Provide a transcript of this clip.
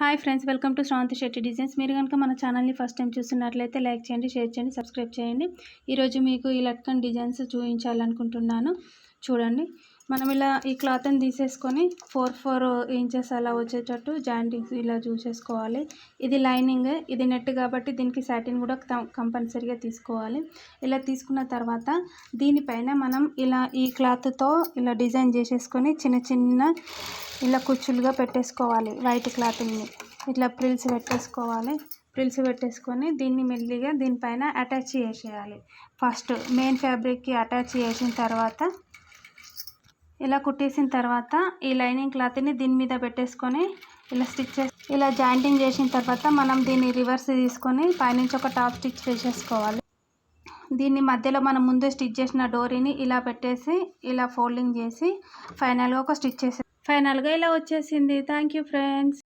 Hi friends, welcome to Sravanthi Shetty designs. మీరు కనుక మన ఛానల్ని ఫస్ట్ టైం చూస్తున్నట్లయితే లైక్ చేయండి, షేర్ చేయండి, సబ్స్క్రైబ్ చేయండి. ఈరోజు మీకు ఈ లట్కన్ డిజైన్స్ చూపించాలనుకుంటున్నాను. చూడండి, మనం ఇలా ఈ క్లాత్ని తీసేసుకొని 4 ఇంచెస్ అలా వచ్చేటట్టు జాయింటింగ్స్ ఇలా చూసేసుకోవాలి. ఇది లైనింగ్, ఇది నెట్ కాబట్టి దీనికి సాటిన్ కూడా కంపల్సరీగా తీసుకోవాలి. ఇలా తీసుకున్న తర్వాత దీనిపైన మనం ఇలా ఈ క్లాత్తో ఇలా డిజైన్ చేసేసుకొని చిన్న చిన్న ఇలా కుచ్చులుగా పెట్టేసుకోవాలి. వైట్ క్లాత్ని ఇట్లా ప్రిల్స్ పెట్టేసుకొని దీన్ని మెల్లిగా దీనిపైన అటాచ్ చేసేయాలి. ఫస్ట్ మెయిన్ ఫ్యాబ్రిక్కి అటాచ్ చేసిన తర్వాత ఇలా కుట్టేసిన తర్వాత ఈ లైనింగ్ క్లాత్ని దీని మీద పెట్టేసుకొని ఇలా జాయింటింగ్ చేసిన తర్వాత మనం దీన్ని రివర్స్ తీసుకొని పైనుంచి ఒక టాప్ స్టిచ్ వేసేసుకోవాలి. దీన్ని మధ్యలో మనం ముందు స్టిచ్ చేసిన డోరీని ఇలా పెట్టేసి ఇలా ఫోల్డింగ్ చేసి ఫైనల్గా ఒక స్టిచ్ చేసి ఫైనల్గా ఇలా వచ్చేసింది. Thank you friends.